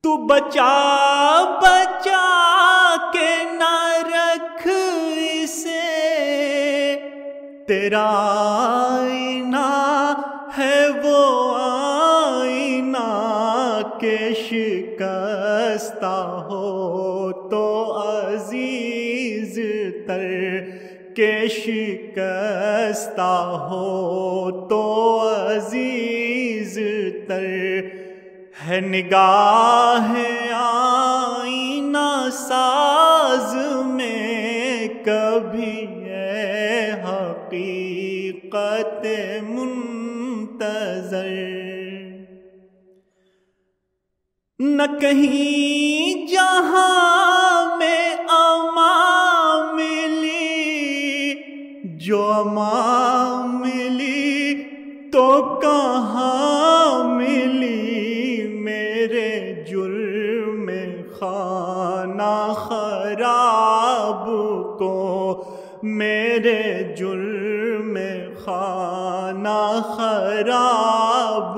تو بچا بچا کے نہ رکھ اسے، تیرا آئینہ ہے وہ آئینہ کہ شکستہ ہو تو عزیز تر، کہ شکستہ ہو تو عزیز تر ہے نگاہ آئینہ ساز میں کبھی ہے حقیقت منتظر۔ نہ کہیں جہاں میں امان ملی، جو امان ملی تو کہاں ملی، میرے جرم خانہ خراب کو، میرے جرم خانہ خراب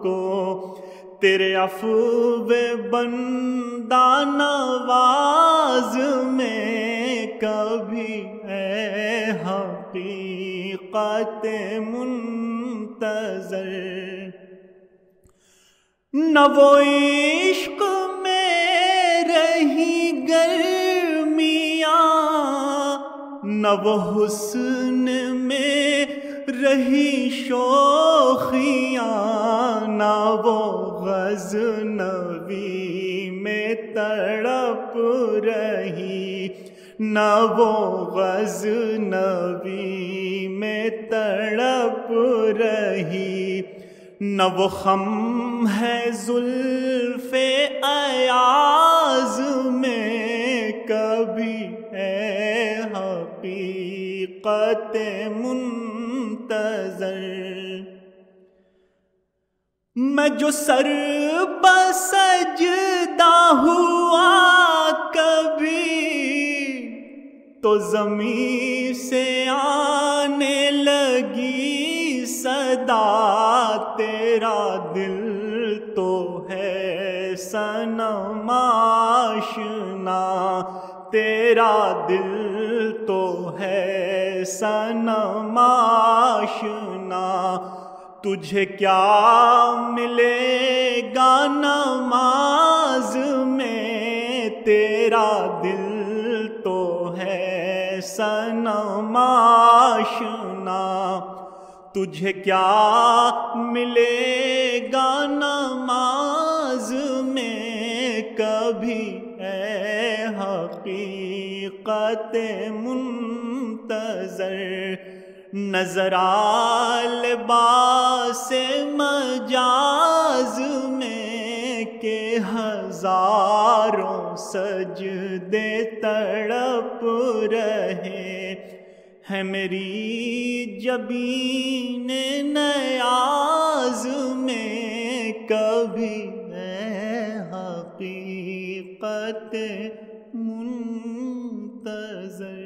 کو، تیرے عفو بندہ نواز میں کبھی ہے حقیقت منتظر۔ نہ وہ عشق میں رہی گرمیاں، نہ وہ حسن میں رہی شوخیاں، نہ وہ غزنوی میں تڑپ رہی، نہ وہ غزنوی میں تڑپ رہی، نہ وہ خم ہے زلف ایاز میں کبھی ہے حقیقت منتظر۔ میں جو سر بسجدہ ہوا کبھی تو زمین سے آنے لگی صدا، تیرا دل تو ہے صنم آشنا، تیرا دل تو ہے صنم آشنا، تجھے کیا ملے گا نماز میں، تیرا دل تو ہے صنم آشنا، تجھے کیا ملے گا نماز میں کبھی ہے حقیقت منتظر۔ نظر آ لباس مجاز میں کہ ہزاروں سجدے تڑپ رہے ہے، میری جبین نیاز میں کبھی ہے حقیقت منتظر۔